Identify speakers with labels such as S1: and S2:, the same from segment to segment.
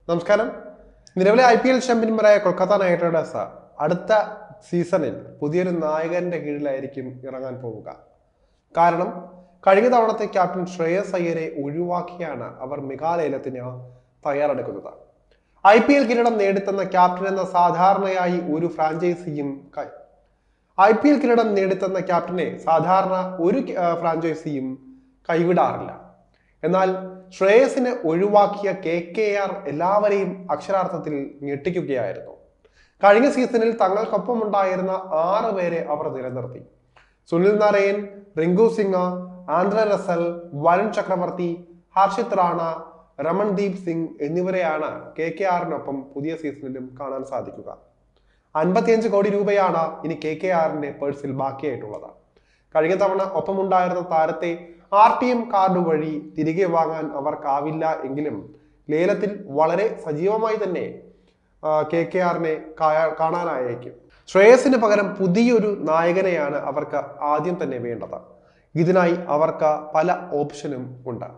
S1: നമസ്കാരം. നിലവിലെ IPL ചാമ്പ്യന്മാരായ കൊൽക്കത്ത നൈറ്റ് റൈഡേഴ്സ് അടുത്ത സീസണിൽ പുതിയൊരു നായകന്റെ കീഴിലായിരിക്കും ഇറങ്ങാൻ പോവുക. കാരണം കഴിഞ്ഞ തവണത്തെ ക്യാപ്റ്റൻ ശ്രേയസ് അയ്യരെ ഒഴിവാക്കിയാണ് അവർ മെഗാലേലത്തിന് തയ്യാറെടുക്കുന്നത്. IPL കിരീടം നേടിത്തന്ന ക്യാപ്റ്റൻ എന്ന സാധാരണയായി ഒരു ഫ്രാഞ്ചൈസിയും കൈവിടാറില്ല. എന്നാൽ ശ്രേയസിനെ ഒഴിവാക്കിയ KKR എല്ലാവരെയും അക്ഷരാർത്ഥത്തിൽ ഞെട്ടിക്കുകയായിരുന്നു. കഴിഞ്ഞ സീസണിൽ തങ്ങൾക്കൊപ്പമുണ്ടായിരുന്ന 6 പേരെ അവർ നിലനിർത്തി. Sunil Narine, Rinku Singh, Andre Russell, Varun Chakravarthy, Harshit Rana, Ramandeep Singh എന്നിവരെയാണ് KKRനൊപ്പം പുതിയ സീസണിലും കാണാൻ സാധിക്കുക. 55 കോടി രൂപയാണ് ഇനി KKRന്റെ പേഴ്സിൽ ബാക്കിയായിട്ടുള്ളത്. കഴിഞ്ഞ തവണ ഒപ്പമുണ്ടായിരുന്ന താരത്തെ RTM കാർഡ് വഴി തിരികെ വാങ്ങാൻ അവർക്കാവില്ല എങ്കിലും ലേലത്തിൽ വളരെ സജീവമായി തന്നെ KKRനെ കാണാനായേക്കും. ശ്രേയസിന് പകരം പുതിയൊരു നായകനെയാണ് അവർക്ക് ആദ്യം തന്നെ വേണ്ടത്. ഇതിനായി അവർക്ക് പല ഓപ്ഷനും ഉണ്ട്.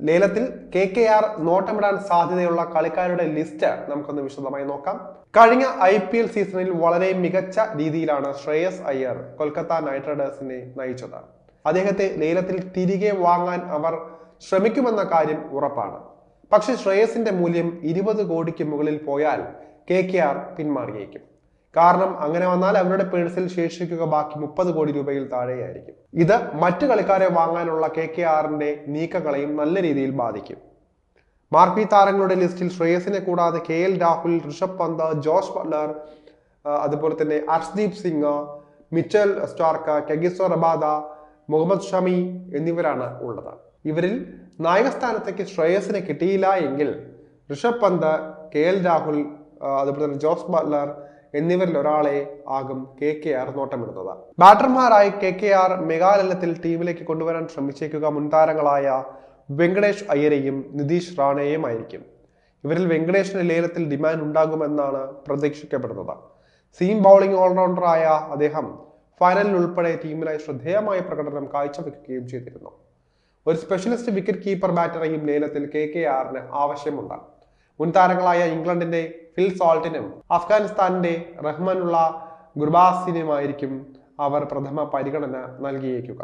S1: ലേലത്തിൽ KKR നോട്ടമിടാൻ സാധ്യതയുള്ള കളിക്കാരുടെ ലിസ്റ്റ് നമുക്കൊന്ന് വിശദമായി നോക്കാം. കഴിഞ്ഞ IPL സീസണിൽ വളരെ മികച്ച രീതിയിലാണ് ശ്രേയസ് അയ്യർ കൊൽക്കത്ത നൈറ്റ് റൈഡേഴ്സിനെ നയിച്ചത്. അദ്ദേഹത്തെ ലേലത്തിൽ തിരികെ വാങ്ങാൻ അവർ ശ്രമിക്കുമെന്ന കാര്യം ഉറപ്പാണ്. പക്ഷെ ശ്രേയസിന്റെ മൂല്യം 20 കോടിക്ക് മുകളിൽ പോയാൽ KKR പിന്മാറിയേക്കും. കാരണം അങ്ങനെ വന്നാൽ അവരുടെ പേഴ്സിൽ ശേഷിക്കുക ബാക്കി 30 കോടി രൂപയിൽ താഴെയായിരിക്കും. ഇത് മറ്റു കളിക്കാരെ വാങ്ങാനുള്ള KKRന്റെ നീക്കങ്ങളെയും നല്ല രീതിയിൽ ബാധിക്കും. മാർക്വി താരങ്ങളുടെ ലിസ്റ്റിൽ ശ്രേയസിനെ കൂടാതെ KL രാഹുൽ, ഋഷഭ് പന്ത്, ജോസ് ബട്ട്ലർ, അതുപോലെ തന്നെ Arshdeep Singh, Mitchell Starc, Kagiso Rabada, Mohammed Shami എന്നിവരാണ് ഉള്ളത്. ഇവരിൽ നായകസ്ഥാനത്തേക്ക് ശ്രേയസിനെ കിട്ടിയില്ല എങ്കിൽ ഋഷഭ് പന്ത്, KL രാഹുൽ, അതുപോലെ തന്നെ ജോസ് ബട്ട്ലർ എന്നിവരിൽ ഒരാളെ ആകും KKR നോട്ടമിടുന്നത്. ബാറ്റർമാരായി KKR മെഗാലയത്തിൽ ടീമിലേക്ക് കൊണ്ടുവരാൻ ശ്രമിച്ചേക്കുക മുൻതാരങ്ങളായ വെങ്കടേഷ് അയ്യരെയും നിതീഷ് റാണയെയും ആയിരിക്കും. ഇവരിൽ വെങ്കടേഷിന് ലേലത്തിൽ ഡിമാൻഡ് ഉണ്ടാകുമെന്നാണ് പ്രതീക്ഷിക്കപ്പെടുന്നത്. സീം ബൗളിംഗ് ഓൾറൗണ്ടറായ അദ്ദേഹം ഫൈനലിൽ ഉൾപ്പെടെ ടീമിനായി ശ്രദ്ധേയമായ പ്രകടനം കാഴ്ചവെക്കുകയും ചെയ്തിരുന്നു. ഒരു സ്പെഷ്യലിസ്റ്റ് വിക്കറ്റ് കീപ്പർ ബാറ്ററെയും ലേലത്തിൽ KKRന് ആവശ്യമുണ്ട്. മുൻതാരങ്ങളായ ഇംഗ്ലണ്ടിന്റെ ഫിൽ സോൾട്ടിനും അഫ്ഗാനിസ്ഥാനിന്റെ റഹ്മാനുള്ള ഗുർബാസിനുമായിരിക്കും അവർ പ്രഥമ പരിഗണന നൽകിയേക്കുക.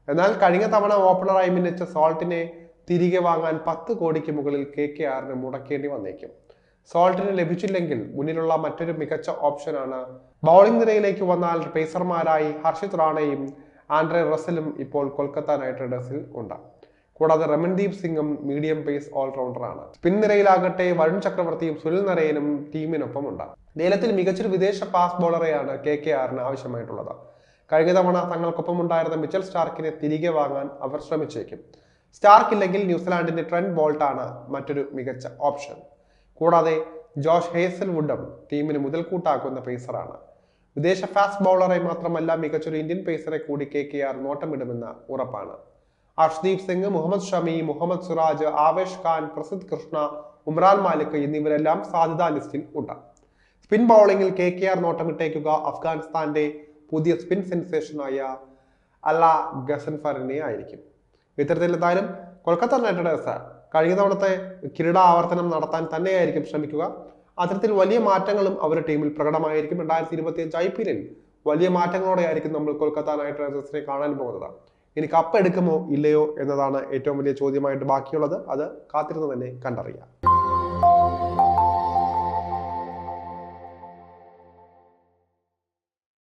S1: എന്നാൽ കഴിഞ്ഞ തവണ ഓപ്പണറായി മിന്നിച്ച സോൾട്ടിനെ തിരികെ വാങ്ങാൻ 10 കോടിക്ക് മുകളിൽ KKRന് മുടക്കേണ്ടി വന്നേക്കും. സോൾട്ടിന് ലഭിച്ചില്ലെങ്കിൽ മുന്നിലുള്ള മറ്റൊരു മികച്ച ഓപ്ഷനാണ് ബൗളിംഗ് നിരയിലേക്ക് വന്നാൽ പേസർമാരായി ഹർഷിത് റാണയും ആൻഡ്രെ റസലും ഇപ്പോൾ കൊൽക്കത്ത നൈറ്റ് റൈഡേഴ്സിൽ ഉണ്ട്. കൂടാതെ രമൺദീപ് സിംഗും മീഡിയം പേസ് ഓൾറൗണ്ടറാണ്. സ്പിൻ നിരയിലാകട്ടെ വരുൺ ചക്രവർത്തിയും സുനിൽ നരൈനും ടീമിനൊപ്പം ഉണ്ട്. ലേലത്തിൽ മികച്ചൊരു വിദേശ ഫാസ്റ്റ് ബോളറെയാണ് KKRന് ആവശ്യമായിട്ടുള്ളത്. കഴിഞ്ഞ തവണ തങ്ങൾക്കൊപ്പം ഉണ്ടായിരുന്ന മിച്ചൽ സ്റ്റാർക്കിനെ തിരികെ വാങ്ങാൻ അവർ ശ്രമിച്ചേക്കും. സ്റ്റാർക്ക് ഇല്ലെങ്കിൽ ന്യൂസിലാൻഡിന്റെ ട്രെന്റ് ബോൾട്ടാണ് മറ്റൊരു മികച്ച ഓപ്ഷൻ. കൂടാതെ ജോഷ് ഹേസൽവുഡും ടീമിന് മുതൽക്കൂട്ടാക്കുന്ന പേസറാണ്. വിദേശ ഫാസ്റ്റ് ബൗളറെ മാത്രമല്ല മികച്ചൊരു ഇന്ത്യൻ പേസറെ കൂടി KKR നോട്ടമിടുമെന്ന് ഉറപ്പാണ്. അർഷ്ദീപ് സിംഗ്, മുഹമ്മദ് ഷമി, മുഹമ്മദ് സിറാജ്, ആവേശ് ഖാൻ, പ്രസിദ്ധ് കൃഷ്ണ, ഉമ്രാൻ മാലിക് എന്നിവരെല്ലാം സാധ്യതാ ലിസ്റ്റിൽ ഉണ്ട്. സ്പിൻ ബൗളിംഗിൽ KKR നോട്ടമിട്ടേക്കുക അഫ്ഗാനിസ്ഥാന്റെ പുതിയ സ്പിൻ സെൻസേഷനായ അല്ല ഗസൻഫറിനെ ആയിരിക്കും. ഇത്തരത്തിൽ എന്തായാലും കൊൽക്കത്ത നൈറ്റ് റൈഡേഴ്സ് കഴിഞ്ഞ തവണത്തെ കിരീട ആവർത്തനം നടത്താൻ തന്നെയായിരിക്കും ശ്രമിക്കുക. അത്തരത്തിൽ വലിയ മാറ്റങ്ങളും അവരുടെ ടീമിൽ പ്രകടമായിരിക്കും. 2025 IPL വലിയ മാറ്റങ്ങളോടെ ആയിരിക്കും നമ്മൾ കൊൽക്കത്ത നൈറ്റ് റൈഡേഴ്സിനെ കാണാൻ പോകുന്നത്. ഇനി കപ്പ് എടുക്കുമോ ഇല്ലയോ എന്നതാണ് ഏറ്റവും വലിയ ചോദ്യമായിട്ട് ബാക്കിയുള്ളത്. അത് കാത്തിരുന്ന് തന്നെ കണ്ടറിയാം.